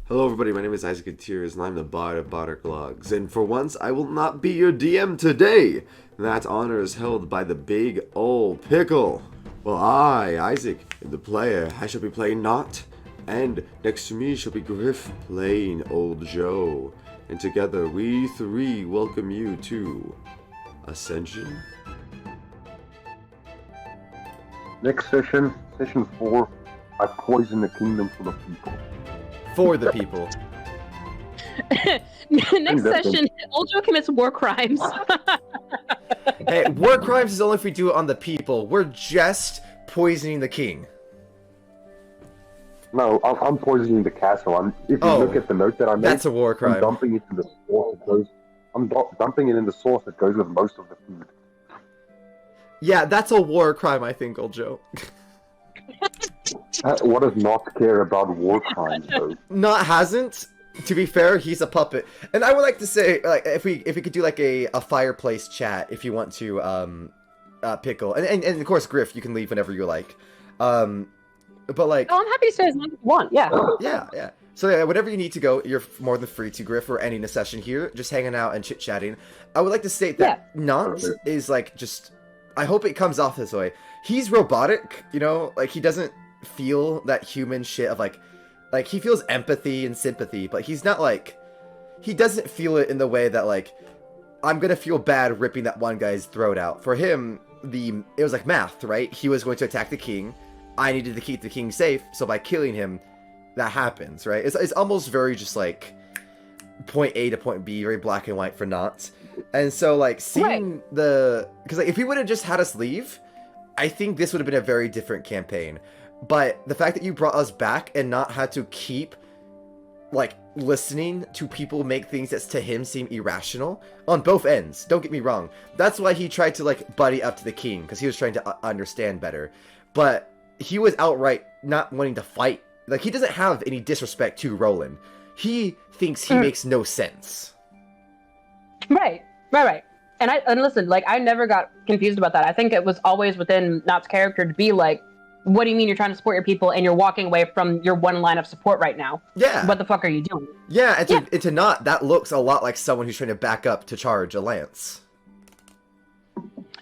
Hello everybody, my name is Isaac Gutierrez and I'm the Bard of Bardic Logs. And for once, I will not be your DM today. That honor is held by the big old pickle. Well, I, Isaac, am the player. I shall be playing Knott. And next to me shall be Gryph playing old Joe. And together, we three welcome you to Ascension. Next session, session 4, I poison the kingdom for the people. For the people. Next session, Old Joe commits war crimes. Hey, war crimes is only if we do it on the people. We're just poisoning the king. No, I'm poisoning the castle. If you look at the note that I made, that's a war crime. I'm dumping it in the sauce that goes. Dumping it in the sauce that goes with most of the food. Yeah, that's a war crime, I think, Old Joe. What does not care about war crimes, though? Not hasn't. To be fair, he's a puppet. And I would like to say, like, if we could do like a fireplace chat, if you want to, Pickle, and of course, Gryph, you can leave whenever you like. But like, Oh, I'm happy to stay as long as you want. Yeah. yeah. So yeah, whenever you need to go, you're more than free to, Gryph, or any in a session here, just hanging out and chit chatting. I would like to state that Knott is like just. I hope it comes off this way. He's robotic, you know, like he doesn't feel that human shit of like he feels empathy and sympathy, but he's not like, he doesn't feel it in the way that like, I'm gonna feel bad ripping that one guy's throat out. For him, it was like math, right? He was going to attack the king. I needed to keep the king safe, so by killing him, that happens, right? It's almost very just like point A to point B, very black and white for Knott. And so like seeing because like if he would have just had us leave, I think this would have been a very different campaign. But the fact that you brought us back and not had to keep like listening to people make things that to him seem irrational on both ends. Don't get me wrong. That's why he tried to like buddy up to the king, because he was trying to understand better. But he was outright not wanting to fight. Like he doesn't have any disrespect to Roland. He thinks he makes no sense. Right. And listen, like I never got confused about that. I think it was always within Knott's character to be like, what do you mean you're trying to support your people and you're walking away from your one line of support right now? Yeah. What the fuck are you doing? Yeah, and to Knott, that looks a lot like someone who's trying to back up to charge a lance.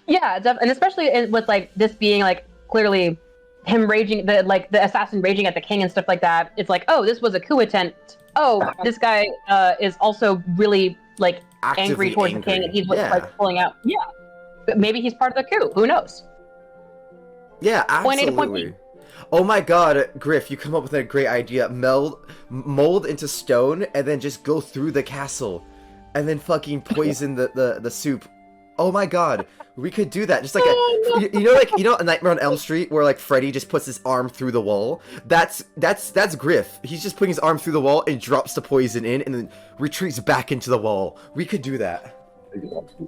Yeah, and especially with like this being like clearly him raging, the assassin raging at the king and stuff like that. It's like, oh, this was a coup attempt. Oh, this guy is also really like angry towards the king, and he's like pulling out. Yeah, but maybe he's part of the coup. Who knows? Yeah, absolutely. Point A to point B. Oh my god, Gryph, you come up with a great idea. Mold into stone and then just go through the castle and then fucking poison the soup. Oh my god, we could do that. Just like you know, a Nightmare on Elm Street where like Freddy just puts his arm through the wall. That's Gryph. He's just putting his arm through the wall and drops the poison in and then retreats back into the wall. We could do that. Exactly.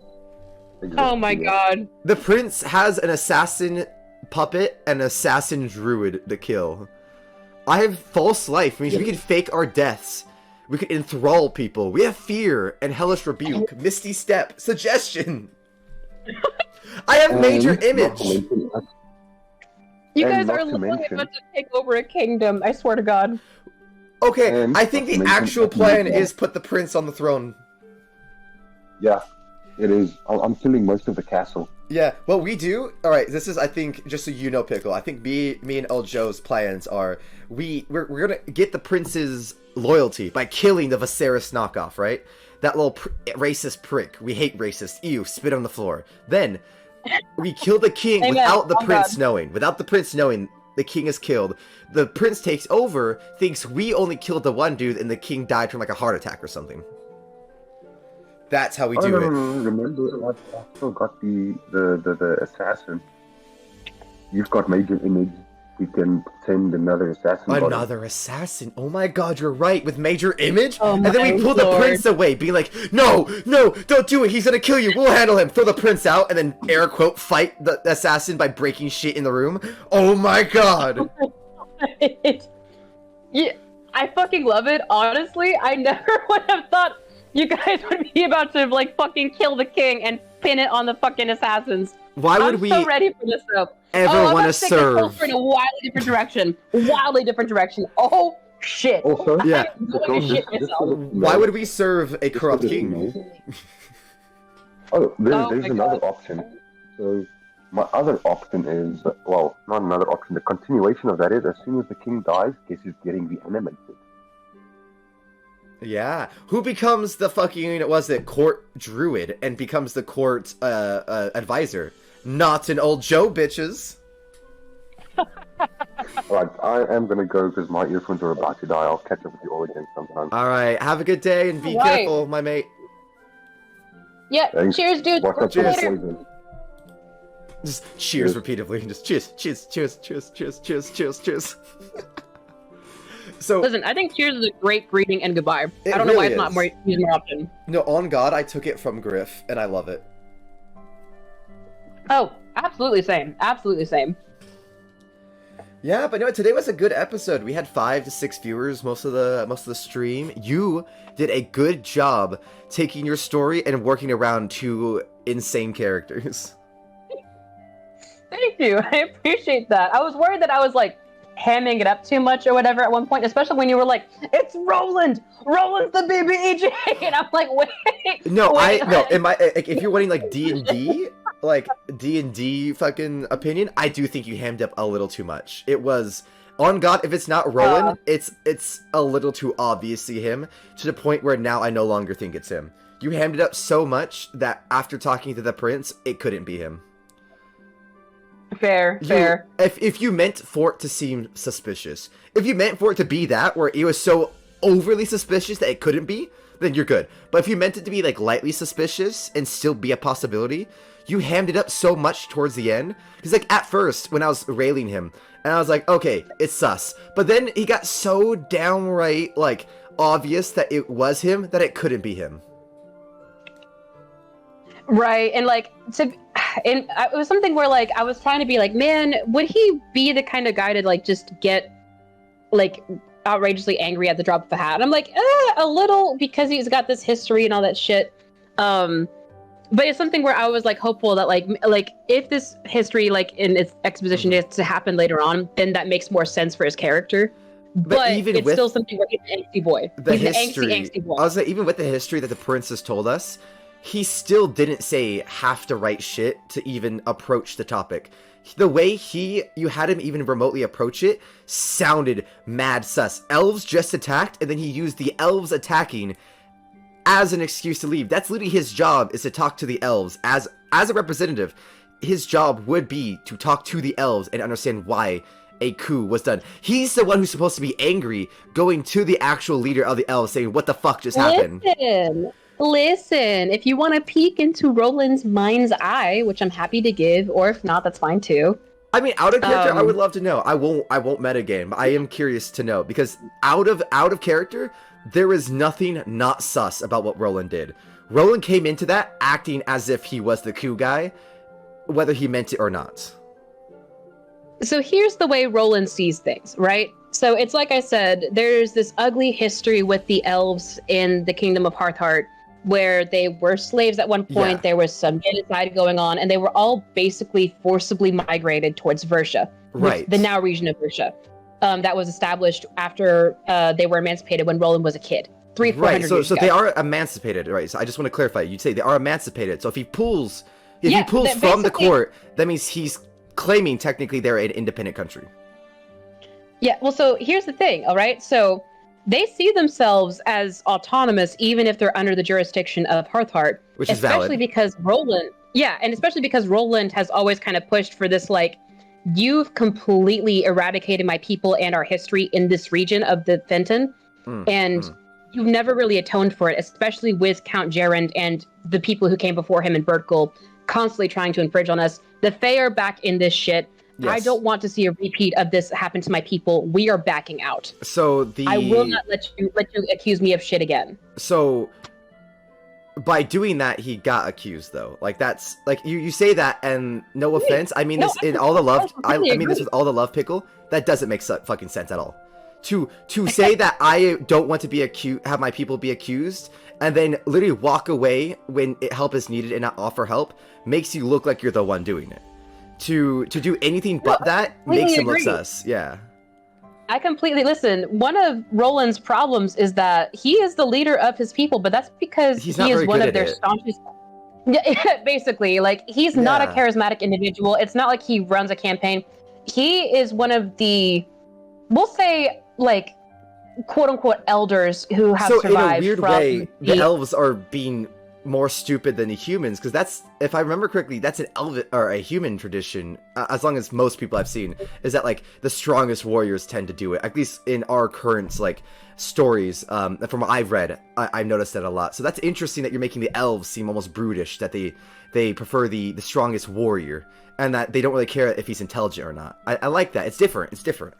Oh my god. The prince has an assassin puppet and assassin druid to kill. I have false life, means we can fake our deaths. We could enthrall people. We have fear and hellish rebuke, misty step, suggestion. I have major image. You guys are literally about to take over a kingdom, I swear to god. Okay, I think the actual plan is put the prince on the throne. Yeah, it is. I'm killing most of the castle. Yeah, what we do, alright, this is, I think, just so you know, Pickle, I think me and Old Joe's plans are, we're gonna get the prince's loyalty by killing the Viserys knockoff, right? That little racist prick. We hate racist. Ew, spit on the floor. Then, we kill the king without the prince knowing. Without the prince knowing, the king is killed. The prince takes over, thinks we only killed the one dude, and the king died from like a heart attack or something. That's how we do it. No, remember, I still got the assassin. You've got major image. We can send another assassin. Another assassin? Oh my god, you're right. With major image? Oh and then we pull the prince away, being like, no, don't do it. He's gonna kill you. We'll handle him. Throw the prince out, and then air quote, fight the assassin by breaking shit in the room. Oh my god. Yeah, I fucking love it. Honestly, I never would have thought you guys would be about to like fucking kill the king and pin it on the fucking assassins. Why would we so ready for this though. ever want to serve? In a wildly different direction. Oh shit. Also, Yeah. I'm going to shit myself. Why would we serve a corrupt Just so king? that you know. Oh, there's my another God. option. So my other option is, well, not another option. The continuation of that is, as soon as the king dies, guess who's getting reanimated? Yeah. Who becomes the fucking, was it, court druid and becomes the court advisor? Not an old Joe, bitches. Right, I am gonna go because my earphones are about to die. I'll catch up with you all again sometime. Alright, have a good day and be Right. careful, my mate. Yeah, Thanks. cheers, dude. Watch out for the Cheers. poison. Just cheers Cheers. repeatedly. Just cheers, cheers, cheers, cheers, cheers, cheers, cheers, cheers. So, Listen, I think cheers is a great greeting and goodbye. It I don't know why really it's not is. more used more often. no, on God, I took it from Gryph, and I love it. Oh, absolutely same. Absolutely same. Yeah, but no, today was a good episode. We had 5 to 6 viewers most of the stream. You did a good job taking your story and working around 2 insane characters. Thank you. I appreciate that. I was worried that I was like hamming it up too much or whatever at one point, especially when you were like, "It's Roland. Roland's the BBEJ," and I'm like, "Wait." No, wait. if you're wanting like D&D, like D&D fucking opinion, I do think you hammed up a little too much. It was, on God, if it's not Roland, it's a little too obviously him, to the point where now I no longer think it's him. You hammed it up so much that after talking to the prince, it couldn't be him. Fair. If you meant for it to seem suspicious, if you meant for it to be that, where it was so overly suspicious that it couldn't be, then you're good. But if you meant it to be like lightly suspicious and still be a possibility, you hammed it up so much towards the end. Because like at first, when I was railing him, and I was like, okay, it's sus. But then he got so downright like obvious that it was him that it couldn't be him. Right, and like it was something where like I was trying to be like, man, would he be the kind of guy to like just get like outrageously angry at the drop of a hat? And I'm like, a little, because he's got this history and all that shit. But it's something where I was like hopeful that like if this history like in its exposition is to happen later on, then that makes more sense for his character. But even it's with still something where he's an angsty boy. The He's history, an angsty boy. I was like, even with the history that the princess told us, he still didn't say have to write shit to even approach the topic. The way you had him even remotely approach it sounded mad sus. Elves just attacked, and then he used the elves attacking as an excuse to leave. That's literally his job, is to talk to the elves. As a representative, his job would be to talk to the elves and understand why a coup was done. He's the one who's supposed to be angry, going to the actual leader of the elves saying, what the fuck just happened? Listen, if you want to peek into Roland's mind's eye, which I'm happy to give, or if not, that's fine too. I mean, out of character, I would love to know. I won't metagame, but I am curious to know, because out of character, there is nothing not sus about what Roland did. Roland came into that acting as if he was the coup guy, whether he meant it or not. So here's the way Roland sees things, right? So it's like I said, there's this ugly history with the elves in the Kingdom of Hearthheart, where they were slaves at one point. Yeah. There was some genocide going on, and they were all basically forcibly migrated towards Versia, Right. the now region of Versia. That was established after they were emancipated when Roland was a kid. 300-400 Right, years so ago. they are emancipated, right? So I just want to clarify. You'd say they are emancipated. So if he pulls from the basically- court, that means he's claiming technically they're an independent country. Yeah, well, so here's the thing, all right? So they see themselves as autonomous, even if they're under the jurisdiction of Hearthheart. Which is especially valid. because Roland, and especially because Roland has always kind of pushed for this, like, you've completely eradicated my people and our history in this region of the Fenton, and you've never really atoned for it, especially with Count Gerund and the people who came before him in Birdgul constantly trying to infringe on us. The Fae are back in this shit. Yes. I don't want to see a repeat of this happen to my people. We are backing out. So I will not let you accuse me of shit again. So by doing that, he got accused, though. Like, that's like you say that, and no offense, I mean this in all the love. I mean this with all the love, Pickle. That doesn't make fucking sense at all. To say that I don't want to be accused, have my people be accused, and then literally walk away when help is needed and not offer help, makes you look like you're the one doing it. To do anything but that makes him look sus. Yeah. I completely listen. One of Roland's problems is that he is the leader of his people, but that's because he is one of their staunchest. Yeah, basically, like he's not a charismatic individual. It's not like he runs a campaign. He is one of the, we'll say, like, quote unquote elders who have survived. So in a weird way, the elves are being more stupid than the humans, because that's, if I remember correctly, that's an elven or a human tradition, as long as most people I've seen, is that like the strongest warriors tend to do it, at least in our current like stories. From what I've read, I've noticed that a lot. So that's interesting that you're making the elves seem almost brutish, that they prefer the strongest warrior, and that they don't really care if he's intelligent or not. I like that. It's different.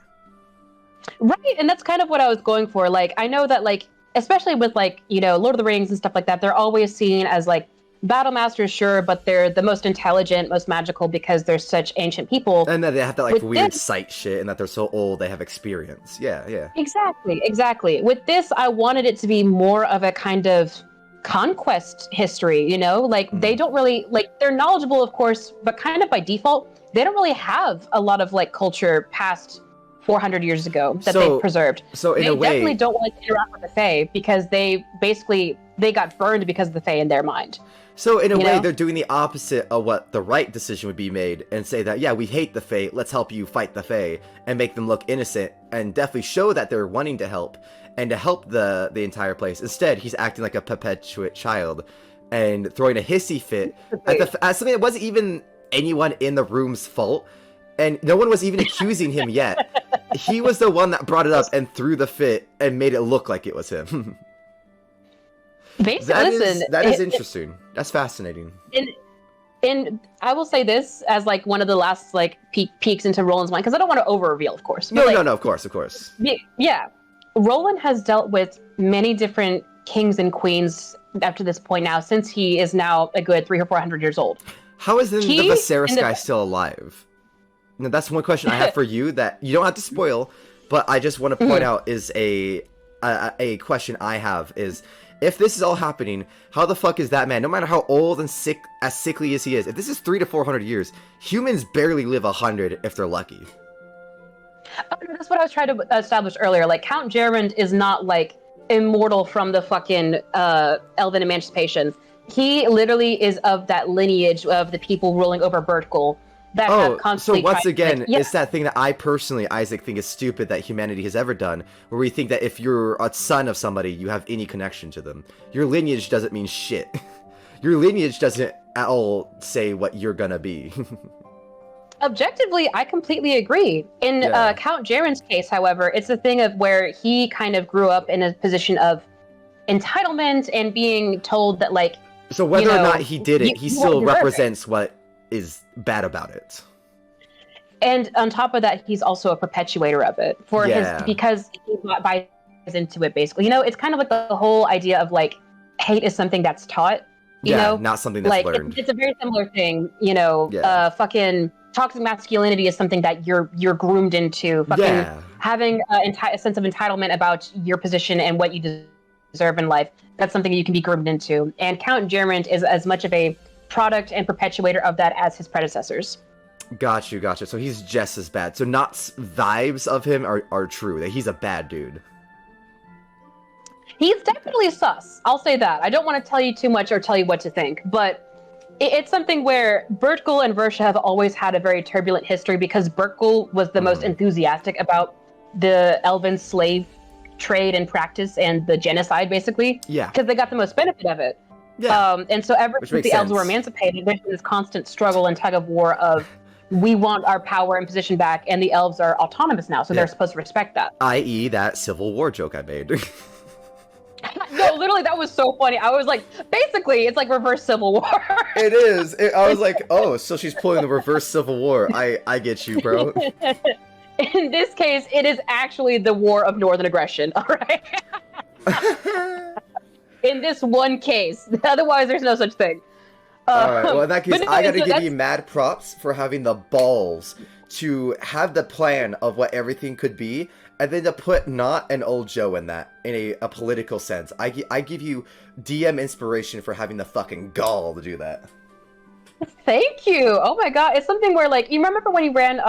Right, and that's kind of what I was going for. Like, I know that, like, especially with, like, you know, Lord of the Rings and stuff like that, they're always seen as, like, battle masters, sure, but they're the most intelligent, most magical because they're such ancient people. And that they have that, like, weird sight shit, and that they're so old, they have experience. Yeah. Exactly. With this, I wanted it to be more of a kind of conquest history, you know? Like, they don't really, like, they're knowledgeable, of course, but kind of by default, they don't really have a lot of, like, culture past 400 years ago that they've preserved. So in they a way, definitely don't like to interact with the Fae because they got burned because of the Fae in their mind. So in a way, they're doing the opposite of what the right decision would be made, and say that, yeah, we hate the Fae, let's help you fight the Fae, and make them look innocent, and definitely show that they're wanting to help, and to help the entire place. Instead, he's acting like a perpetuate child, and throwing a hissy fit at something that wasn't even anyone in the room's fault. And no one was even accusing him yet. He was the one that brought it up and threw the fit and made it look like it was him. That is interesting. That's fascinating. And I will say this as like one of the last like peeks into Roland's mind, because I don't want to over reveal, of course. No, of course. Yeah, Roland has dealt with many different kings and queens after this point now, since he is now a good 300 or 400 years old. How is the Viserys guy still alive? Now, that's one question I have for you that you don't have to spoil, but I just want to point out is a question I have is, if this is all happening, how the fuck is that man, no matter how old and sickly as he is, if this is 300 to 400 years, humans barely live 100 if they're lucky. Oh, no, that's what I was trying to establish earlier. Like, Count Jarrand is not, like, immortal from the fucking elven emancipation. He literally is of that lineage of the people ruling over Bigglepickle. So once again, it's that thing that I personally, Isaac, think is stupid that humanity has ever done, where we think that if you're a son of somebody, you have any connection to them. Your lineage doesn't mean shit. Your lineage doesn't at all say what you're gonna be. Objectively, I completely agree. In Count Jarrand's case, however, it's a thing of where he kind of grew up in a position of entitlement and being told that, like... So whether or not he did it, he still represents what is bad about it. And on top of that, he's also a perpetuator of it because he buys into it, basically. You know, it's kind of like the whole idea of like hate is something that's taught, you know, not something that's like learned. It's a very similar thing, you know. Fucking toxic masculinity is something that you're groomed into. Fucking having a sense of entitlement about your position and what you deserve in life, that's something you can be groomed into. And Count Jarrand is as much of a product and perpetuator of that as his predecessors. Gotcha. So he's just as bad. So Knott's vibes of him are true, that he's a bad dude. He's definitely sus. I'll say that. I don't want to tell you too much or tell you what to think, but it's something where Bigglepickle and Versha have always had a very turbulent history because Bigglepickle was the most enthusiastic about the elven slave trade and practice and the genocide, basically. Yeah. Because they got the most benefit of it. Yeah. And so ever since the elves were emancipated, there's been this constant struggle and tug of war of we want our power and position back, and the elves are autonomous now, so they're supposed to respect that. I.e. that Civil War joke I made. No, literally, that was so funny. I was like, basically, it's like reverse Civil War. It is. I was like, oh, so she's pulling the reverse Civil War. I get you, bro. In this case, it is actually the war of northern aggression, all right? In this one case. Otherwise, there's no such thing. Alright, well, in that case, I gotta give you mad props for having the balls to have the plan of what everything could be, and then to put Knott and Old Joe in that, in a political sense. I give you DM inspiration for having the fucking gall to do that. Thank you! Oh my god, it's something where, like, you remember when you ran,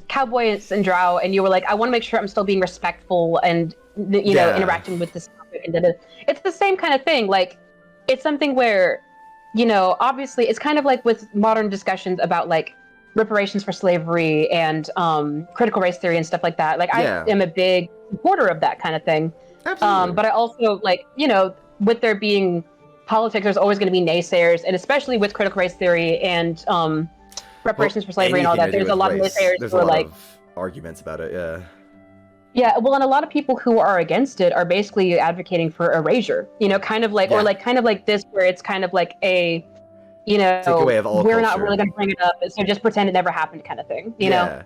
cowboys and drow, and you were like, I want to make sure I'm still being respectful and interacting with this topic. And it's the same kind of thing. Like, it's something where, obviously, it's kind of like with modern discussions about like reparations for slavery and critical race theory and stuff like that. Like, I am a big supporter of that kind of thing. Absolutely. But I also like, with there being politics, there's always going to be naysayers, and especially with critical race theory and reparations for slavery and all that. There's a lot of naysayers who are like arguments about it. Yeah. Yeah, well, and a lot of people who are against it are basically advocating for erasure. Kind of like, or like kind of like this, where it's kind of like a, take away of all we're culture. not really going to bring it up, so just pretend it never happened, kind of thing. You know?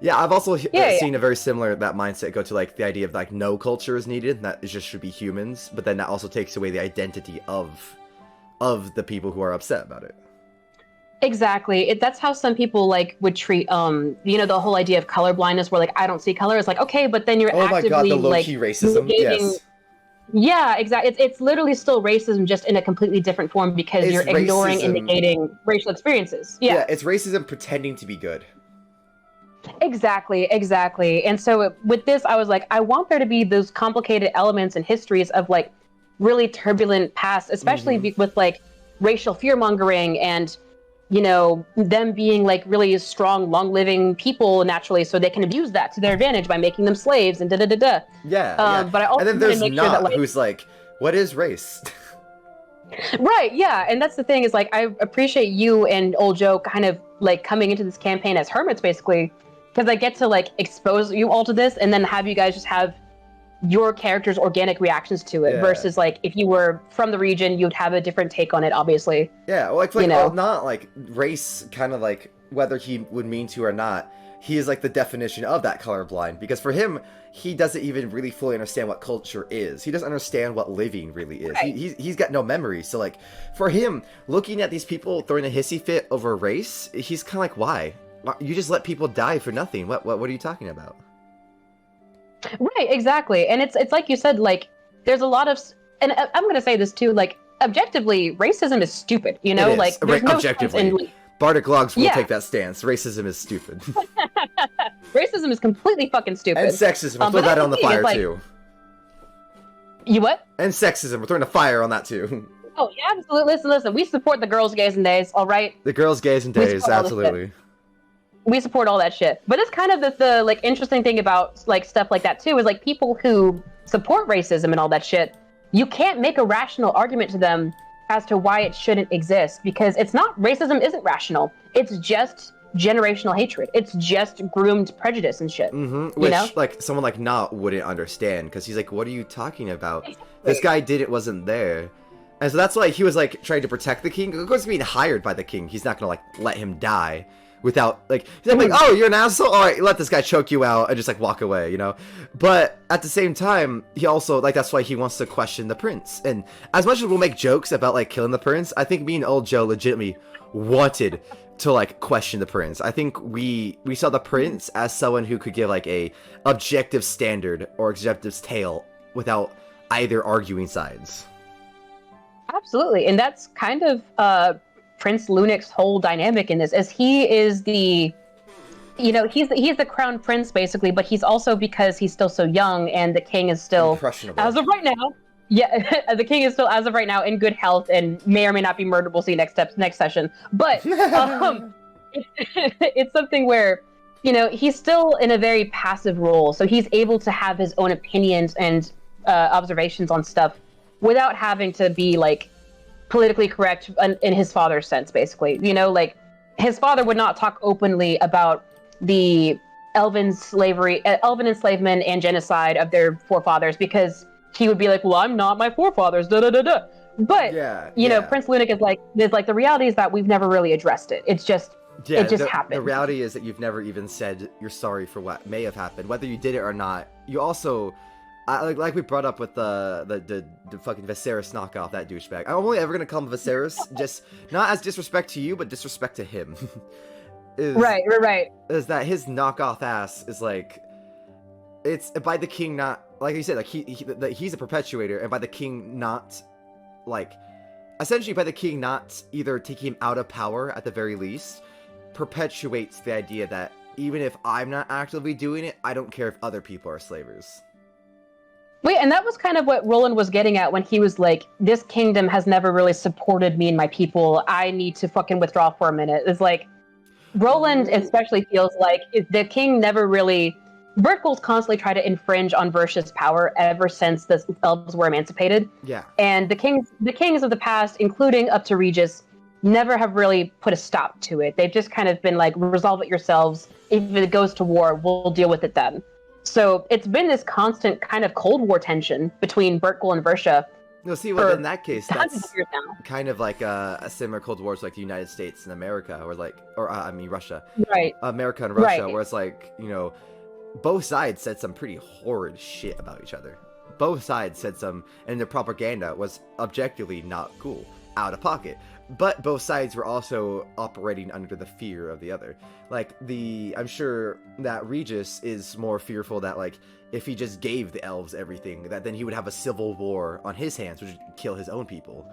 Yeah, I've also seen a very similar that mindset go to like the idea of like no culture is needed, and that it just should be humans. But then that also takes away the identity of the people who are upset about it. Exactly. That's how some people like would treat the whole idea of color blindness, where like I don't see color. It's like, okay, but then you're actively my God, the low-key racism. Yes. Yeah, exactly. It's literally still racism, just in a completely different form, because you're ignoring and negating racial experiences. Yeah, it's racism pretending to be good. Exactly. And so with this, I was like, I want there to be those complicated elements and histories of like really turbulent past, especially with like racial fear-mongering and them being like really strong, long-living people naturally, so they can abuse that to their advantage by making them slaves and da-da-da-da. Yeah. But I also and then there's make Knott, sure that, like, who's like, what is race? Right, yeah, and that's the thing is like I appreciate you and old Joe kind of like coming into this campaign as hermits, basically, because I get to like expose you all to this and then have you guys just have your character's organic reactions to it versus like if you were from the region, you'd have a different take on it, obviously. Yeah, well, not like race, kind of like whether he would mean to or not. He is like the definition of that colorblind, because for him, he doesn't even really fully understand what culture is. He doesn't understand what living really is. Right. He's got no memory. So like for him, looking at these people throwing a hissy fit over race, he's kind of like, why? You just let people die for nothing. What are you talking about? Right, exactly. And it's like you said, like there's a lot of, and I'm going to say this too, like objectively, racism is stupid, like there's no objectively. sense in Bardic Logs will take that stance. Racism is stupid. Racism is completely fucking stupid. And sexism. We'll throw that on the fire too. You what? And sexism. We're throwing a fire on that too. Oh yeah, absolutely. Listen. We support the girls, gays, and days. All right. The girls, gays, and days. Absolutely. We support all that shit. But it's kind of the like interesting thing about like stuff like that too is like people who support racism and all that shit, you can't make a rational argument to them as to why it shouldn't exist, because it's not, racism isn't rational. It's just generational hatred. It's just groomed prejudice and shit. Which like someone like Knott wouldn't understand, because he's like, what are you talking about? This guy wasn't there. And so that's why he was like trying to protect the king. Of course, being hired by the king, he's not gonna like let him die without like, he's like, oh, you're an asshole, all right, let this guy choke you out and just like walk away, but at the same time, he also like, that's why he wants to question the prince. And as much as we'll make jokes about like killing the prince, I think me and old Joe legitimately wanted to like question the prince. I think we saw the prince as someone who could give like a objective standard or objective tale without either arguing sides. Absolutely. And that's kind of Prince Lunic's whole dynamic in this, as he is the, he's the crown prince basically, but he's also, because he's still so young and the king is still, as of right now, the king is still, as of right now, in good health and may or may not be murdered. We'll see next session. But it's something where, he's still in a very passive role, so he's able to have his own opinions and observations on stuff without having to be like politically correct in his father's sense, basically. Like his father would not talk openly about the elven enslavement and genocide of their forefathers, because he would be like, well, I'm not my forefathers, da da da da. But Prince Lunac is like the reality is that we've never really addressed it. It's just it just happened. The reality is that you've never even said you're sorry for what may have happened, whether you did it or not. You also, like we brought up with the fucking Viserys knockoff, that douchebag. I'm only ever gonna call him Viserys, just not as disrespect to you, but disrespect to him. Right. Is that his knockoff ass is like, it's by the king, not like you said, like he's a perpetuator, and by the king not like, essentially by the king not either taking him out of power at the very least, perpetuates the idea that even if I'm not actively doing it, I don't care if other people are slavers. Wait, and that was kind of what Roland was getting at when he was like, this kingdom has never really supported me and my people. I need to fucking withdraw for a minute. It's like, Roland especially feels like the king never really... Bickle's constantly tried to infringe on Versh's power ever since the elves were emancipated. Yeah. And the kings of the past, including up to Regis, never have really put a stop to it. They've just kind of been like, resolve it yourselves. If it goes to war, we'll deal with it then. So it's been this constant kind of Cold War tension between Bickle and Versha. No, see, well, in that case, that's years now. kind of like a similar Cold War to like the United States and America, or Russia. Right. America and Russia, Right. where it's like, both sides said some pretty horrid shit about each other. Both sides said some, and their propaganda was objectively not cool, out of pocket. But both sides were also operating under the fear of the other. Like, I'm sure that Regis is more fearful that, like, if he just gave the elves everything, that then he would have a civil war on his hands, which would kill his own people.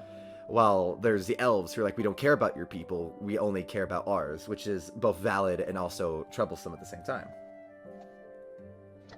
While there's the elves who are like, we don't care about your people, we only care about ours, which is both valid and also troublesome at the same time.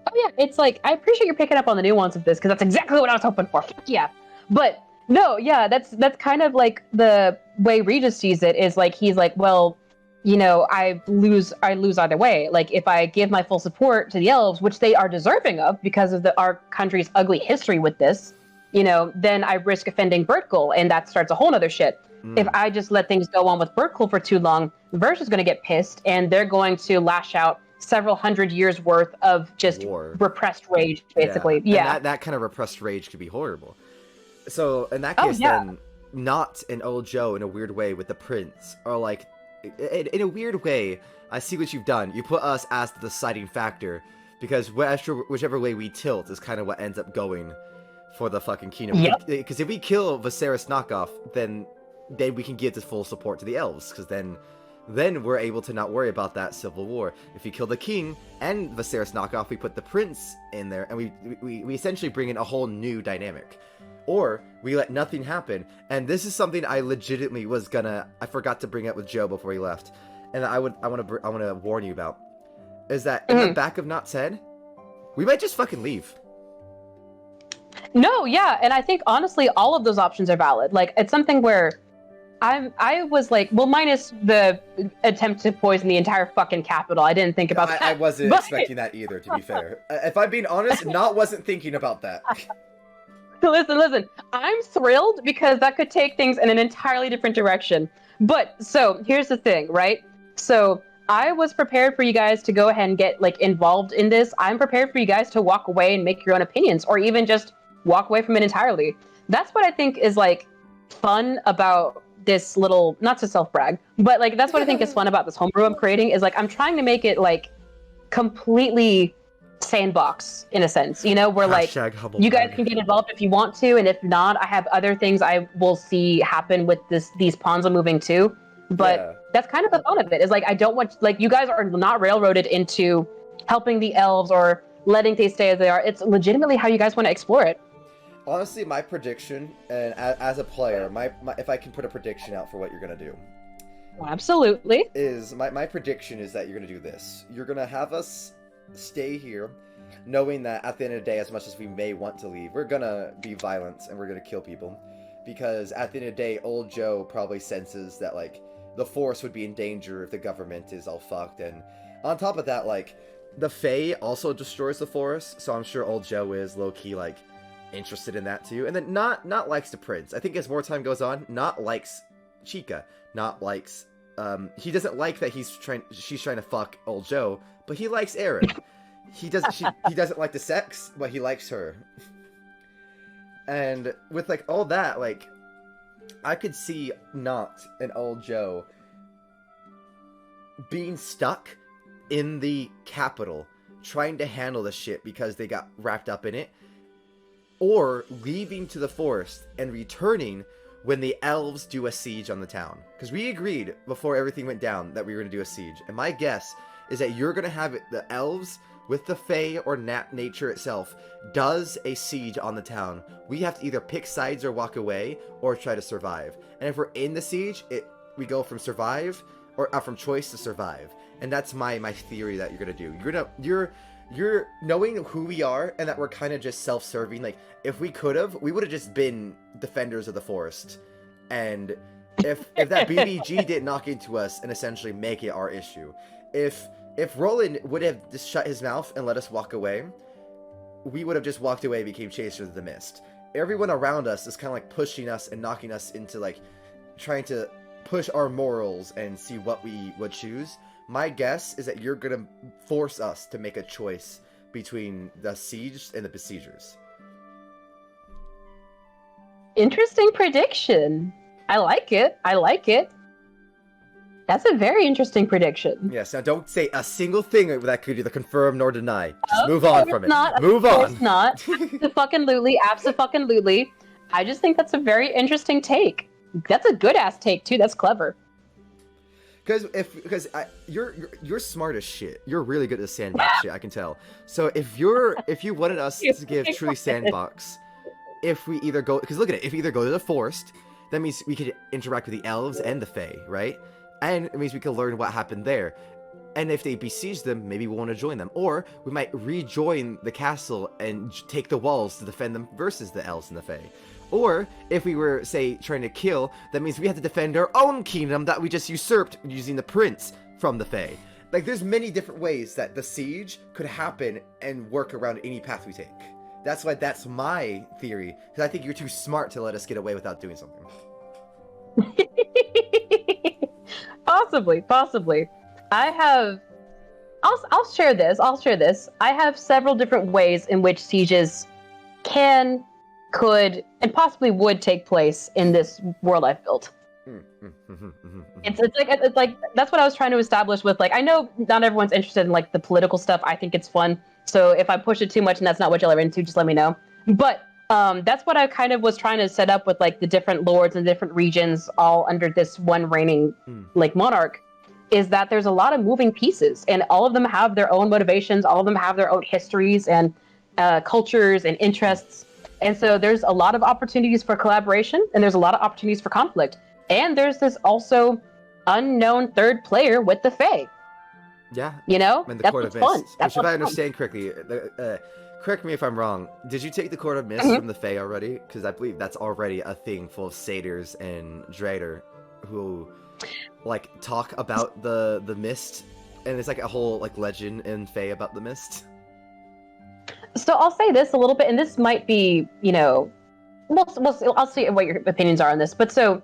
Oh yeah, it's like, I appreciate you picking up on the nuance of this, because that's exactly what I was hoping for. Yeah. But, no, yeah, that's kind of like the way Regis sees it, is like, he's like, well, I lose either way. Like, if I give my full support to the elves, which they are deserving of because of our country's ugly history with this, then I risk offending Bickle, and that starts a whole other shit. If I just let things go on with Bickle for too long, Versh is going to get pissed, and they're going to lash out several hundred years worth of just repressed rage, basically. Yeah. And that kind of repressed rage could be horrible. So, in that case, then, Knott and Old Joe, in a weird way, with the prince, are like, in a weird way, I see what you've done. You put us as the deciding factor, because whichever way we tilt is kind of what ends up going for the fucking kingdom. Because if we kill Viserys Knockoff, then we can give the full support to the elves, because then we're able to not worry about that civil war. If we kill the king and Viserys Knockoff, we put the prince in there, and we essentially bring in a whole new dynamic. Or we let nothing happen, and this is something I legitimately I forgot to bring up with Joe before he left, and I want to warn you about, is that in the back of Knott's head, we might just fucking leave. No, yeah, and I think honestly all of those options are valid. Like, it's something where I was like, well, minus the attempt to poison the entire fucking capital. I didn't think about that. I wasn't expecting that either, to be fair. If I'm being honest, Knott wasn't thinking about that. Listen. I'm thrilled because that could take things in an entirely different direction. But, so, here's the thing, right? So, I was prepared for you guys to go ahead and get, like, involved in this. I'm prepared for you guys to walk away and make your own opinions, or even just walk away from it entirely. That's what I think is, like, fun about this little, not to self-brag, but, like, that's what I think is fun about this homebrew I'm creating, is, like, I'm trying to make it, like, completely sandbox, in a sense, where, like, you guys can get involved if you want to, and if not, I have other things I will see happen with these pawns I'm moving to, but that's kind of the fun of it, is, like, I don't want, like, you guys are not railroaded into helping the elves or letting things stay as they are. It's legitimately how you guys want to explore it. Honestly, my prediction, and as a player, my if I can put a prediction out for what you're gonna do, absolutely, is my prediction is that you're gonna do this. You're gonna have us stay here, knowing that at the end of the day, as much as we may want to leave, we're gonna be violent and we're gonna kill people, because at the end of the day, Old Joe probably senses that, like, the forest would be in danger if the government is all fucked, and on top of that, like, the Fae also destroys the forest, so I'm sure Old Joe is low-key, like, interested in that too. And then Knott likes the prince. I think as more time goes on, Knott likes Chica. Knott likes he doesn't like that she's trying to fuck Old Joe, but he likes Aaron. He doesn't like the sex, but he likes her. And with, like, all that, like, I could see Knott and Old Joe being stuck in the capital trying to handle the shit because they got wrapped up in it, or leaving to the forest and returning when the elves do a siege on the town. Because we agreed before everything went down that we were going to do a siege. And my guess is that you're going to have the elves with the Fae or nature itself does a siege on the town. We have to either pick sides or walk away or try to survive. And if we're in the siege, we go from survive or from choice to survive. And that's my theory that you're gonna do. You're knowing who we are and that we're kind of just self-serving. Like, if we could have, we would have just been defenders of the forest. And if that BBG didn't knock into us and essentially make it our issue, if Roland would have just shut his mouth and let us walk away, we would have just walked away and became chasers of the mist. Everyone around us is kind of like pushing us and knocking us into like trying to push our morals and see what we would choose. My guess is that you're gonna force us to make a choice between the siege and the besiegers. Interesting prediction. I like it. That's a very interesting prediction. Yes, now don't say a single thing that could either confirm nor deny. Just move on from it. Move on. Of course not. Abso-fucking-lutely. I just think that's a very interesting take. That's a good ass take too. That's clever. Because you're smart as shit. You're really good at sandbox shit, I can tell. So if you wanted us to give truly sandbox, if we either go, because look at it, if we either go to the forest, that means we could interact with the elves and the fae, right? And it means we could learn what happened there. And if they besiege them, maybe we want to join them. Or we might rejoin the castle and take the walls to defend them versus the elves and the fae. Or, if we were, say, trying to kill, that means we have to defend our own kingdom that we just usurped using the prince from the fae. Like, there's many different ways that the siege could happen and work around any path we take. That's why that's my theory, because I think you're too smart to let us get away without doing something. Possibly. I'll share this. I have several different ways in which sieges can, could, and possibly would take place in this world I've built. It's like that's what I was trying to establish with, like, I know not everyone's interested in like the political stuff. I think it's fun. So if I push it too much and that's not what you're into, just let me know. But that's what I kind of was trying to set up with like the different lords and different regions all under this one reigning like monarch, is that there's a lot of moving pieces and all of them have their own motivations. All of them have their own histories and cultures and interests. And so there's a lot of opportunities for collaboration and there's a lot of opportunities for conflict. And there's this also unknown third player with the Fae. Yeah. You know? And the that's Court of what's fun. Mist. That's Which, if I what's understand correctly, correct me if I'm wrong, did you take the Court of Mist from the Fae already? Because I believe that's already a thing full of satyrs and Drader who, like, talk about the mist. And it's like a whole, like, legend in Fae about the mist. So I'll say this a little bit, and this might be, you know, I'll see what your opinions are on this. But so,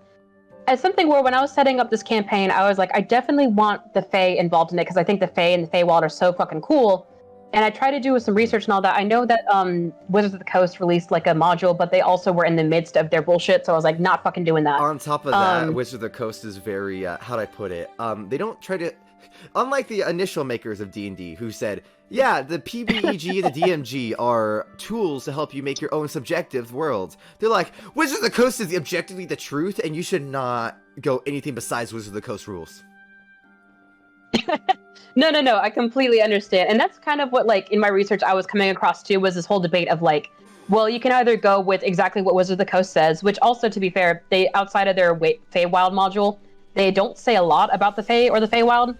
as something where when I was setting up this campaign, I was like, I definitely want the Fae involved in it, because I think the Fae and the Feywild are so fucking cool. And I tried to do some research and all that. I know that Wizards of the Coast released like a module, but they also were in the midst of their bullshit, so I was like, not fucking doing that. On top of that, Wizards of the Coast is very, how'd I put it? They don't try to... Unlike the initial makers of D&D, who said, yeah, the PBEG and the DMG are tools to help you make your own subjective worlds. They're like, Wizards of the Coast is objectively the truth, and you should not go anything besides Wizards of the Coast rules. No, I completely understand. And that's kind of what, like, in my research I was coming across too, was this whole debate of like, well, you can either go with exactly what Wizards of the Coast says, which also, to be fair, they, outside of their Feywild module, they don't say a lot about the Fey or the Feywild.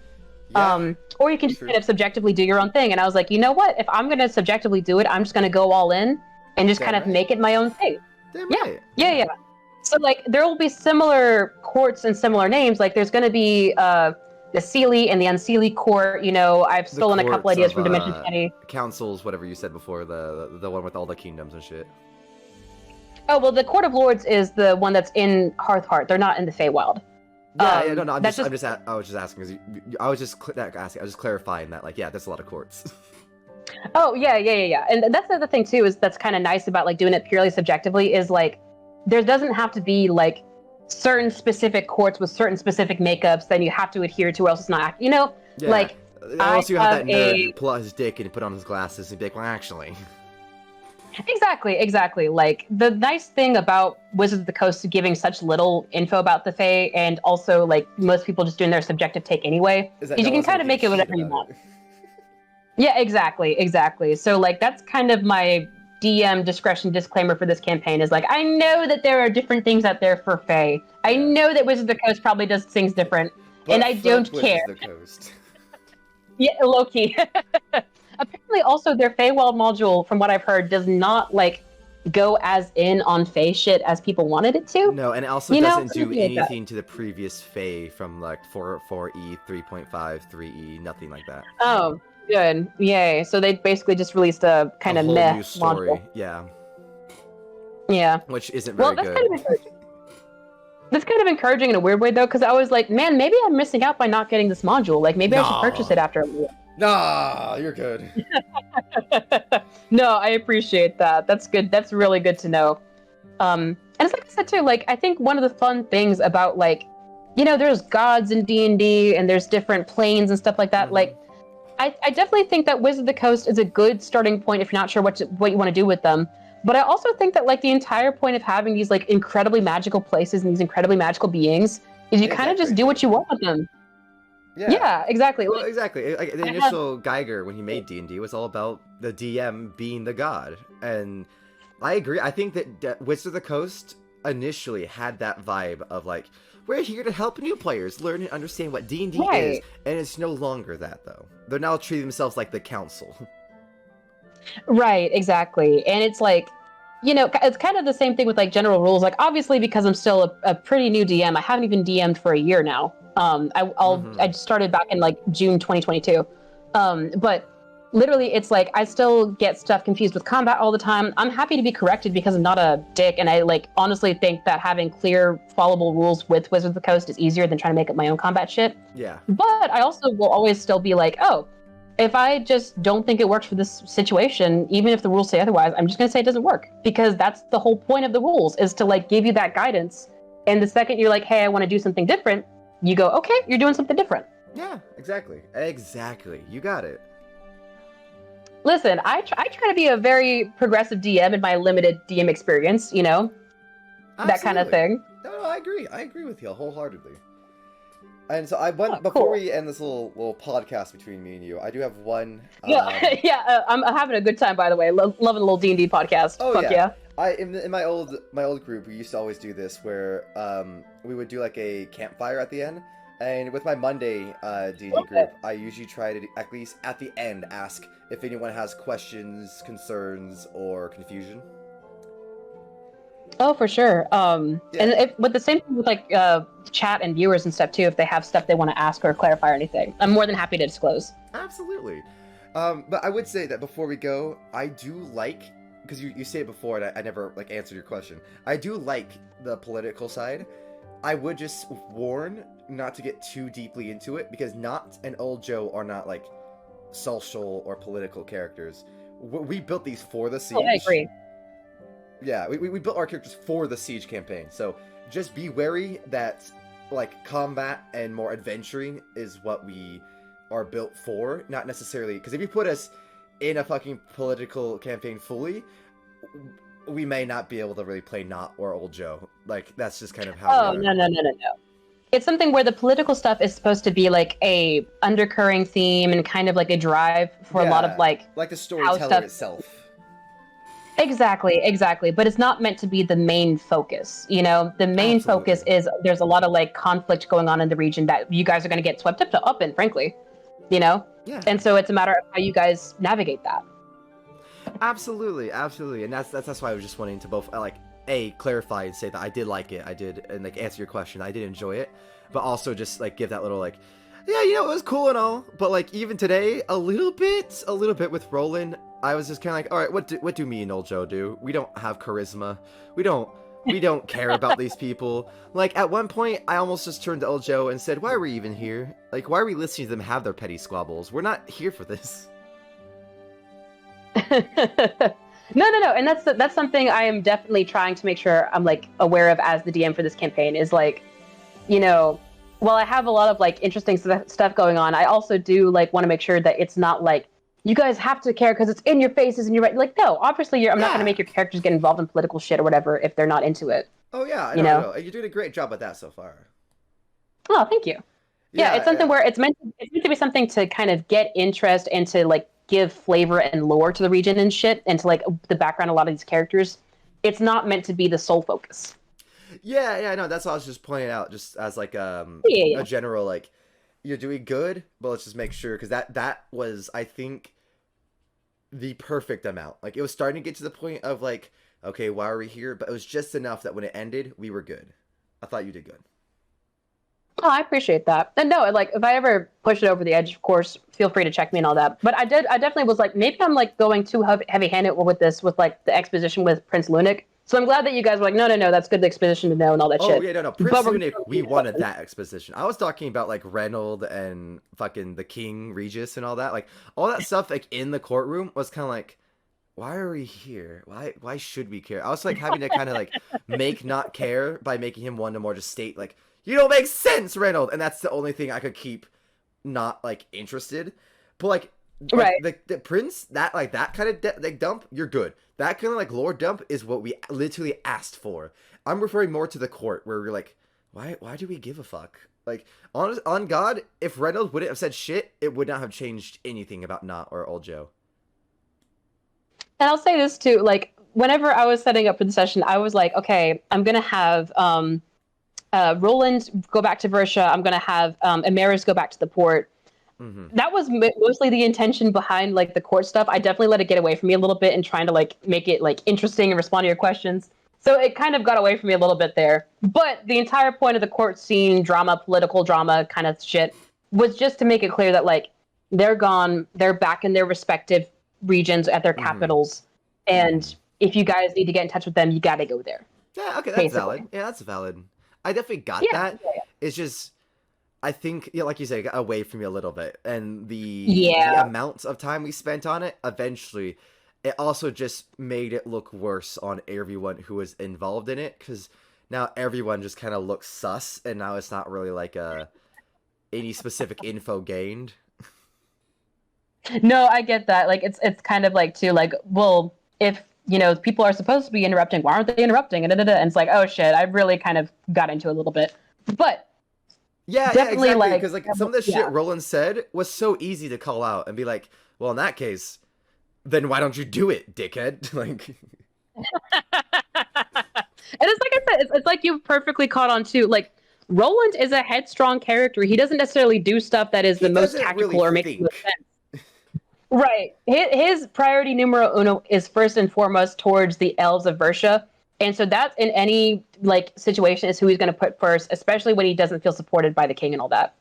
Yeah, or you can just kind of subjectively do your own thing. And I was like, you know what? If I'm going to subjectively do it, I'm just going to go all in and just kind of make it my own thing. Yeah. So, like, there will be similar courts and similar names. Like, there's going to be the Seelie and the Unseelie court. You know, I've stolen a couple ideas from Dimension Study. Councils, whatever you said before, the one with all the kingdoms and shit. Oh, well, the Court of Lords is the one that's in Hearthheart. They're not in the Feywild. Yeah, no. I was just asking. I was just clarifying that. Like, yeah, there's a lot of courts. Oh, yeah. And that's the other thing too. Is that's kind of nice about like doing it purely subjectively. Is like there doesn't have to be like certain specific courts with certain specific makeups that you have to adhere to, or else it's not. You know, yeah. Like. Also, you have that nerd who pull out his dick and put on his glasses and be like, well, actually. Exactly. Like, the nice thing about Wizards of the Coast giving such little info about the Fae, and also, like, most people just doing their subjective take anyway, is you can kind of make it whatever you want. Yeah, exactly. So, like, that's kind of my DM discretion disclaimer for this campaign, is like, I know that there are different things out there for Fae. I know that Wizards of the Coast probably does things different, and I don't care. Yeah, low key. Apparently, also their Feywild module, from what I've heard, does not like go as in on Fey shit as people wanted it to. No, and it also doesn't do anything to the previous Fey from like 4.4e, 3.5, 3e, nothing like that. Oh, good. Yay. So they basically just released a kind of meh new story. module. Yeah. Yeah. Which isn't very good. Kind of encouraging. That's kind of encouraging in a weird way, though, because I was like, man, maybe I'm missing out by not getting this module. Like, maybe I should purchase it after a year. Nah, you're good. No, I appreciate that. That's good. That's really good to know. And it's like I said, too, like, I think one of the fun things about, like, you know, there's gods in D&D, and there's different planes and stuff like that. Mm-hmm. Like, I definitely think that Wizard of the Coast is a good starting point if you're not sure what you want to do with them. But I also think that, like, the entire point of having these, like, incredibly magical places and these incredibly magical beings is you kind of just do what you want with them. Yeah, exactly. Well, exactly. Like, the initial Geiger, when he made D&D, was all about the DM being the god. And I agree. I think that Wizards of the Coast initially had that vibe of, like, we're here to help new players learn and understand what D&D is. And it's no longer that, though. They're now treating themselves like the council. Right, exactly. And it's like, you know, it's kind of the same thing with, like, general rules. Like, obviously, because I'm still a pretty new DM, I haven't even DM'd for a year now. I started back in, like, June 2022. But literally, it's like, I still get stuff confused with combat all the time. I'm happy to be corrected because I'm not a dick, and I, like, honestly think that having clear, followable rules with Wizards of the Coast is easier than trying to make up my own combat shit. Yeah. But I also will always still be like, oh, if I just don't think it works for this situation, even if the rules say otherwise, I'm just going to say it doesn't work. Because that's the whole point of the rules, is to, like, give you that guidance. And the second you're like, hey, I want to do something different, you go, okay, you're doing something different. Yeah, exactly. Exactly. You got it. Listen, I try to be a very progressive DM in my limited DM experience, you know? Absolutely. That kind of thing. No, I agree. I agree with you wholeheartably. And so before we end this little podcast between me and you, I do have one. I'm having a good time, by the way. Loving a little D&D podcast. Oh, Fuck yeah. In my old group, we used to always do this where we would do like a campfire at the end. And with my Monday D&D group, I usually try to, at least at the end, ask if anyone has questions, concerns, or confusion. Oh, for sure. And with the same thing with, like, chat and viewers and stuff too, if they have stuff they want to ask or clarify or anything, I'm more than happy to disclose. Absolutely. But I would say that before we go, I do like, because you say it before and I never, like, answered your question, I do like the political side. I would just warn not to get too deeply into it, because Knott and Old Joe are not, like, social or political characters. We built these for the siege. Oh, I agree. Yeah, we built our characters for the siege campaign, so just be wary that, like, combat and more adventuring is what we are built for, not necessarily, because if you put us in a fucking political campaign fully, we may not be able to really play Knott or Old Joe. Like, that's just kind of how we are. No. It's something where the political stuff is supposed to be, like, a undercurring theme and kind of like a drive for a lot of, like the storyteller itself. Exactly. But it's not meant to be the main focus, you know? The main focus is there's a lot of, like, conflict going on in the region that you guys are going to get swept up in, frankly, you know? Yeah. And so it's a matter of how you guys navigate that. Absolutely. And that's why I was just wanting to both, like, clarify and say that I did like it. I did, and, like, answer your question. I did enjoy it, but also just, like, give that little, like, yeah, you know, it was cool and all, but, like, even today, a little bit with Roland, I was just kind of like, all right, what do me and Old Joe do? We don't have charisma. We don't care about these people. Like, at one point, I almost just turned to Old Joe and said, why are we even here? Like, why are we listening to them have their petty squabbles? We're not here for this. No, and that's something I am definitely trying to make sure I'm, like, aware of as the DM for this campaign, is, like, you know, while I have a lot of, like, interesting stuff going on, I also do, like, want to make sure that it's not like, you guys have to care because it's in your faces and you're right. Like, no, obviously I'm not going to make your characters get involved in political shit or whatever if they're not into it. Oh yeah, I know. You're doing a great job with that so far. Oh, thank you. Yeah, it's something where it's meant to be something to kind of get interest and to, like, give flavor and lore to the region and shit, and to, like, the background of a lot of these characters. It's not meant to be the sole focus. Yeah, no, that's what I was just pointing out, just as, like, a general, like, you're doing good, but let's just make sure, because that was, I think, the perfect amount. Like, it was starting to get to the point of like, okay, why are we here? But it was just enough that when it ended, we were good. I thought you did good. Oh, I appreciate that. And no, like, if I ever push it over the edge, of course, feel free to check me and all that. But I definitely was like, maybe I'm like going too heavy-handed with this, with like the exposition with Prince Lunac. So I'm glad that you guys were like, no, that's good exposition to know and all that shit. Oh, yeah, no. Prince Lunac, we wanted that exposition. I was talking about, like, Reynold and fucking the King, Regis, and all that. Like, all that stuff, like, in the courtroom was kind of like, why are we here? Why should we care? I was, like, having to kind of, like, make not care by making him one to more just state, like, you don't make sense, Reynold! And that's the only thing I could keep not, like, interested. But, like, right. The prince, that kind of like dump, you're good. That kind of like lore dump is what we literally asked for. I'm referring more to the court where we're like, why do we give a fuck? Like, on God, if Reynolds wouldn't have said shit, it would not have changed anything about Knott or Old Joe. And I'll say this too, like, whenever I was setting up for the session, I was like, okay, I'm gonna have Roland go back to Versha. I'm gonna have Amaris go back to the port. Mm-hmm. That was mostly the intention behind like the court stuff. I definitely let it get away from me a little bit and trying to like make it like interesting and respond to your questions. So it kind of got away from me a little bit there. But the entire point of the court scene, drama, political drama kind of shit was just to make it clear that like they're gone, they're back in their respective regions at their capitals. And if you guys need to get in touch with them, you got to go there. Yeah, okay, that's valid. Yeah, that's valid. I definitely got that. Yeah. It's just, I think, yeah, like you say, it got away from you a little bit. And the amount of time we spent on it, eventually, it also just made it look worse on everyone who was involved in it. Because now everyone just kind of looks sus, and now it's not really like any specific info gained. No, I get that. Like, it's kind of like, too, like, well, if, you know, people are supposed to be interrupting, why aren't they interrupting? And it's like, oh, shit, I really kind of got into it a little bit. But yeah, exactly. Because like some of the shit Roland said was so easy to call out and be like, well, in that case, then why don't you do it, dickhead? Like, and it's like I said, it's like you've perfectly caught on too. Like, Roland is a headstrong character. He doesn't necessarily do stuff that is the most tactical really or makes sense. Right. His priority numero uno is first and foremost towards the elves of Versha. And so that's in any like situation is who he's going to put first, especially when he doesn't feel supported by the king and all that.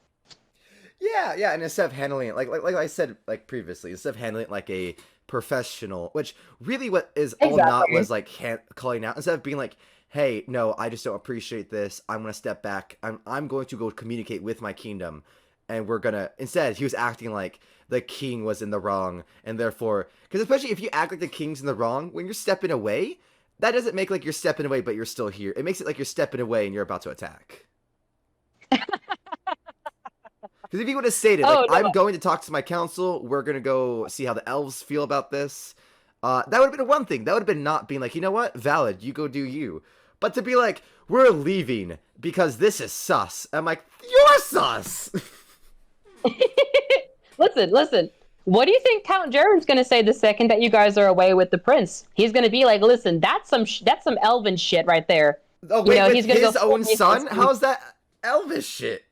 Yeah, and instead of handling it like I said like previously, instead of handling it like a professional, which really what is all Knott was like calling out, instead of being like, hey, no, I just don't appreciate this. I'm going to step back. I'm going to go communicate with my kingdom. And we're going to, instead, he was acting like the king was in the wrong. And therefore, because especially if you act like the king's in the wrong, when you're stepping away, that doesn't make like you're stepping away, but you're still here. It makes it like you're stepping away and you're about to attack. Because if you would have stated, like, I'm going to talk to my council, we're going to go see how the elves feel about this, that would have been one thing. That would have been not being like, you know what, valid, you go do you. But to be like, we're leaving because this is sus. I'm like, you're sus! Listen. What do you think Count Jaren's going to say the second that you guys are away with the prince? He's going to be like, listen, that's some elven shit right there. Oh, wait, with his own son? How's that elvish shit?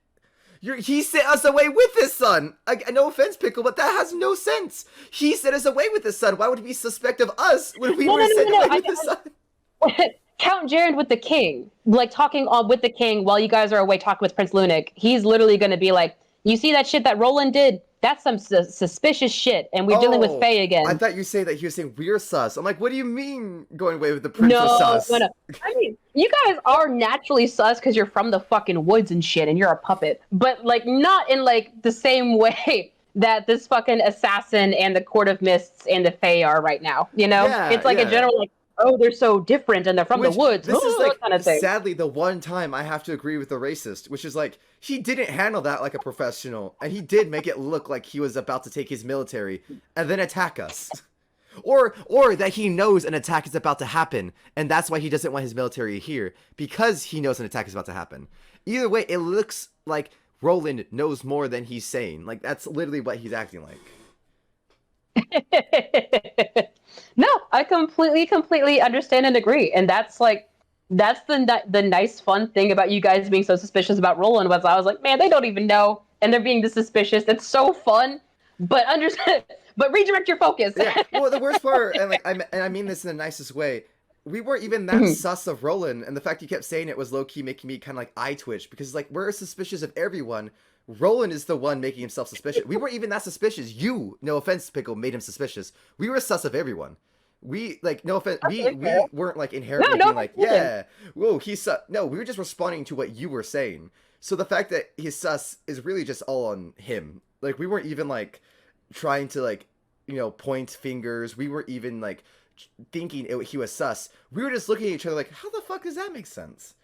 He sent us away with his son. No offense, Pickle, but that has no sense. He sent us away with his son. Why would he be suspect of us when we were sent away with his son? Count Jaren with the king, like talking with the king while you guys are away talking with Prince Lunac. He's literally going to be like, you see that shit that Roland did? That's some suspicious shit, and we're dealing with Faye again. I thought you say that he was saying we're sus. I'm like, what do you mean going away with the prince was sus? No. I mean, you guys are naturally sus because you're from the fucking woods and shit, and you're a puppet. But, like, not in, like, the same way that this fucking assassin and the Court of Mists and the Fae are right now, you know? Yeah, it's like a general, like, oh, they're so different and they're from the woods. This is like, kind of thing. Sadly, the one time I have to agree with the racist, which is like, he didn't handle that like a professional, and he did make it look like he was about to take his military and then attack us. Or that he knows an attack is about to happen, and that's why he doesn't want his military here, because he knows an attack is about to happen. Either way, it looks like Roland knows more than he's saying. Like, that's literally what he's acting like. No, I completely understand and agree. And that's the nice, fun thing about you guys being so suspicious about Roland was I was like, man, they don't even know. and they're being this suspicious. It's so fun, but but redirect your focus. Yeah. Well, the worst part, and I mean this in the nicest way, we weren't even that sus of Roland, and the fact you kept saying it was low key making me kind of like eye twitch because like we're suspicious of everyone. Roland is the one making himself suspicious. We weren't even that suspicious. You, no offense, Pickle, made him suspicious. We were sus of everyone. We like no offense. We weren't like inherently being like yeah, whoa, he's sus. No, we were just responding to what you were saying. So the fact that he's sus is really just all on him. Like we weren't even like trying to like point fingers. We weren't even like thinking he was sus. We were just looking at each other like, how the fuck does that make sense?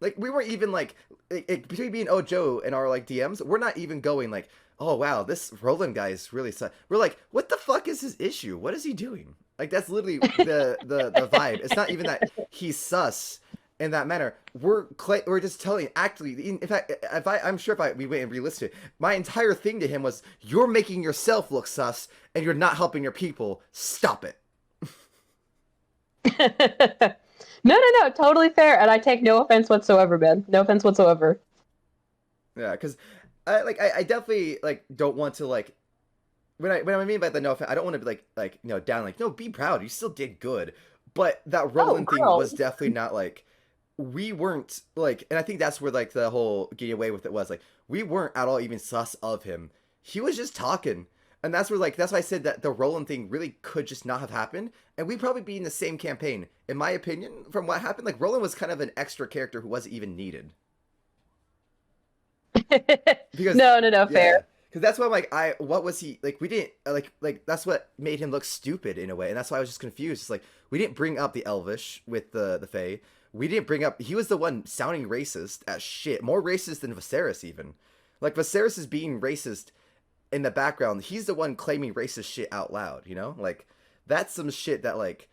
Like we weren't even like between me and Joe and our like DMs, we're not even going like, oh wow, this Roland guy is really sus. We're like, what the fuck is his issue? What is he doing? Like that's literally the vibe. It's not even that he's sus in that manner. We're just telling actually. In fact, I'm sure if we went and re-listened to it, my entire thing to him was, you're making yourself look sus and you're not helping your people. Stop it. No, totally fair, and I take no offense whatsoever, man. No offense whatsoever. Yeah, because I definitely like don't want to like when I mean by the no offense, I don't want to be like down like no, be proud, you still did good, but that Roland thing was definitely not like we weren't like, and I think that's where like the whole getting away with it was like we weren't at all even sus of him. He was just talking. And that's where, like, that's why I said that the Roland thing really could just not have happened. And we'd probably be in the same campaign. In my opinion, from what happened, like, Roland was kind of an extra character who wasn't even needed. Because, no, fair. Because that's why I'm like, what was he, like, we didn't, like, that's what made him look stupid in a way. And that's why I was just confused. It's like, we didn't bring up the Elvish with the Fae. We didn't bring up, he was the one sounding racist as shit. More racist than Viserys, even. Like, Viserys is being racist in the background. He's the one claiming racist shit out loud, like that's some shit that like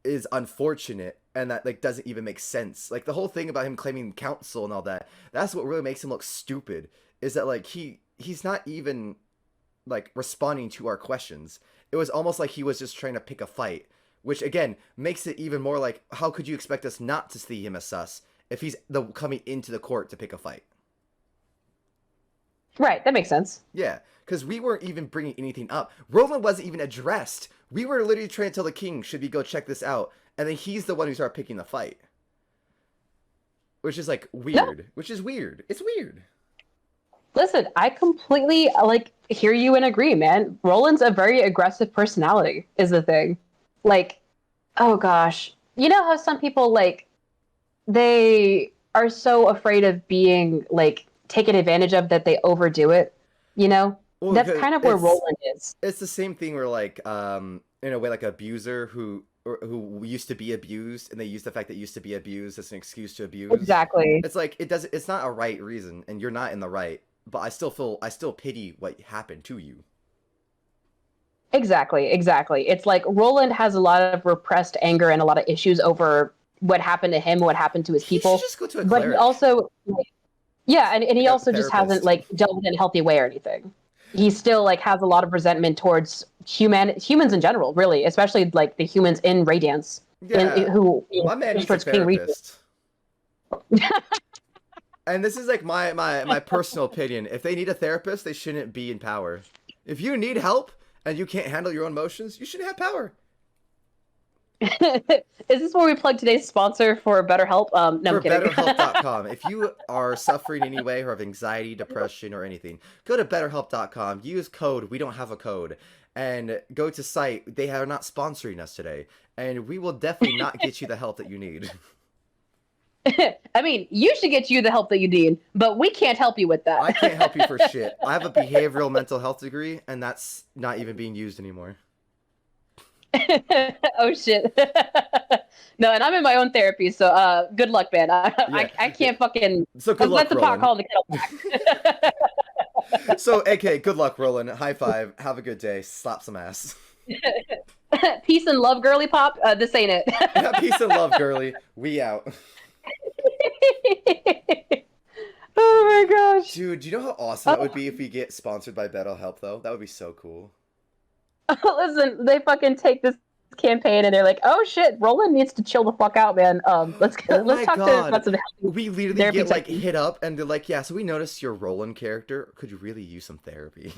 is unfortunate and that like doesn't even make sense. Like the whole thing about him claiming council and all that's what really makes him look stupid, is that like he's not even like responding to our questions. It was almost like he was just trying to pick a fight, which again makes it even more like, how could you expect us not to see him as sus if he's coming into the court to pick a fight? Right, that makes sense. Yeah, because we weren't even bringing anything up. Roland wasn't even addressed. We were literally trying to tell the king, should we go check this out? And then he's the one who started picking the fight. Which is, like, weird. No. Which is weird. It's weird. Listen, I completely, like, hear you and agree, man. Roland's a very aggressive personality, is the thing. Like, oh gosh. You know how some people, like, they are so afraid of being, like, taken advantage of that they overdo it, Well, that's kind of where Roland is. It's the same thing where like in a way like an abuser who used to be abused, and they use the fact that used to be abused as an excuse to abuse. Exactly. It's like it's not a right reason, and you're not in the right, but I still pity what happened to you. Exactly. It's like Roland has a lot of repressed anger and a lot of issues over what happened to him, what happened to his people. He should just go to a cleric. But he also yeah, and he also just hasn't like dealt with it in a healthy way or anything. He still like has a lot of resentment towards humans in general, really, especially like the humans in Radiance. Yeah, who my man needs a therapist. And this is like my personal opinion. If they need a therapist, they shouldn't be in power. If you need help and you can't handle your own emotions, you shouldn't have power. Is this where we plug today's sponsor for BetterHelp? No, I'm kidding. BetterHelp.com. If you are suffering in any way or have anxiety, depression, or anything, go to BetterHelp.com. Use code We Don't Have a Code, and go to site. They are not sponsoring us today, and we will definitely not get you the help that you need. I mean, you should get you the help that you need, but we can't help you with that. I can't help you for shit. I have a behavioral mental health degree, and that's not even being used anymore. Oh shit. No, and I'm in my own therapy, so good luck, man. I can't fucking. So good luck, let the pot call the kettle black. So, AK, good luck, Roland. High five. Have a good day. Slap some ass. Peace and love, girly pop. This ain't it. Yeah, peace and love, girly. We out. Oh my gosh. Dude, do you know how awesome it would be if we get sponsored by BetterHelp, though? That would be so cool. Listen, they fucking take this campaign, and they're like, "Oh shit, Roland needs to chill the fuck out, man. Let's my talk to God. about some We literally therapy get like sessions." hit up, and they're like, "Yeah, so we noticed your Roland character. Could you really use some therapy?"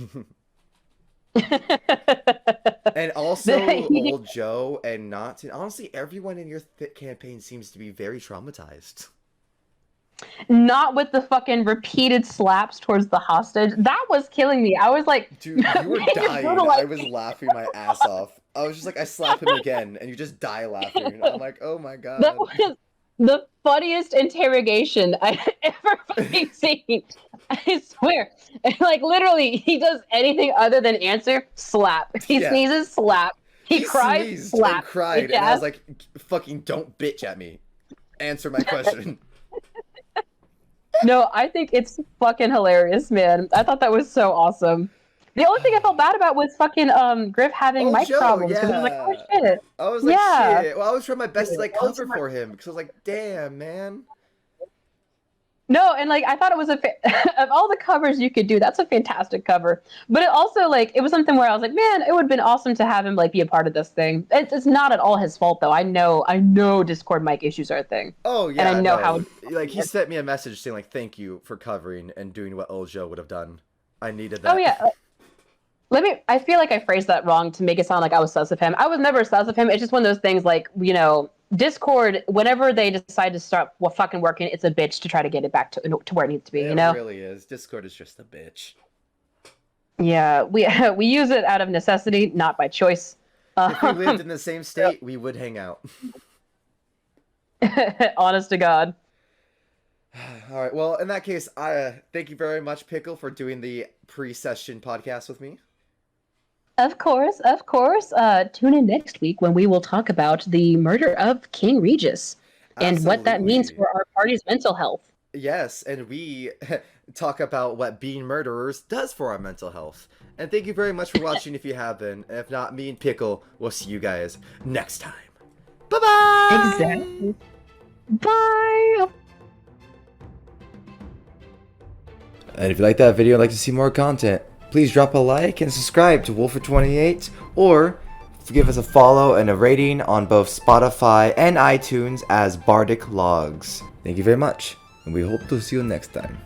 And also, old Joe and Knott, and honestly, everyone in your campaign seems to be very traumatized. Not with the fucking repeated slaps towards the hostage. That was killing me. I was like, Dude, you were dying. I was laughing my ass off. I was just like, I slap him again, and you just die laughing. I'm like, oh my God. That was the funniest interrogation I've ever fucking seen. I swear. Like, literally, he does anything other than answer, slap. He sneezes, slap. He cries, sneezed slap. and cried, and I was like, fucking don't bitch at me. Answer my question. No, I think it's fucking hilarious, man. I thought that was so awesome. The only thing I felt bad about was fucking Gryph having mic Joe, problems. Because I was like, oh shit. I was like, Yeah. shit. Well, I was trying my best to like cover for him because I was like, damn, man. No, and like I thought it was of all the covers you could do, that's a fantastic cover. But it also like it was something where I was like, man, it would have been awesome to have him like be a part of this thing. It's not at all his fault though. I know Discord mic issues are a thing. Oh yeah, and I know how. Like he sent me a message saying like, thank you for covering and doing what old Joe would have done. I needed that. Oh yeah. I feel like I phrased that wrong to make it sound like I was sus of him. I was never sus of him. It's just one of those things like, you know, Discord, whenever they decide to start fucking working, it's a bitch to try to get it back to where it needs to be, you know? It really is. Discord is just a bitch. Yeah, we use it out of necessity, not by choice. If we lived in the same state, we would hang out. Honest to God. All right, well, in that case, thank you very much, Pickle, for doing the pre-session podcast with me. Of course. Tune in next week when we will talk about the murder of King Regis and what that means for our party's mental health. Yes, and we talk about what being murderers does for our mental health. And thank you very much for watching if you have been. And if not, me and Pickle will see you guys next time. Bye-bye! Exactly. Bye! And if you like that video and like to see more content, please drop a like and subscribe to Wolfer28, or give us a follow and a rating on both Spotify and iTunes as Bardic Logs. Thank you very much, and we hope to see you next time.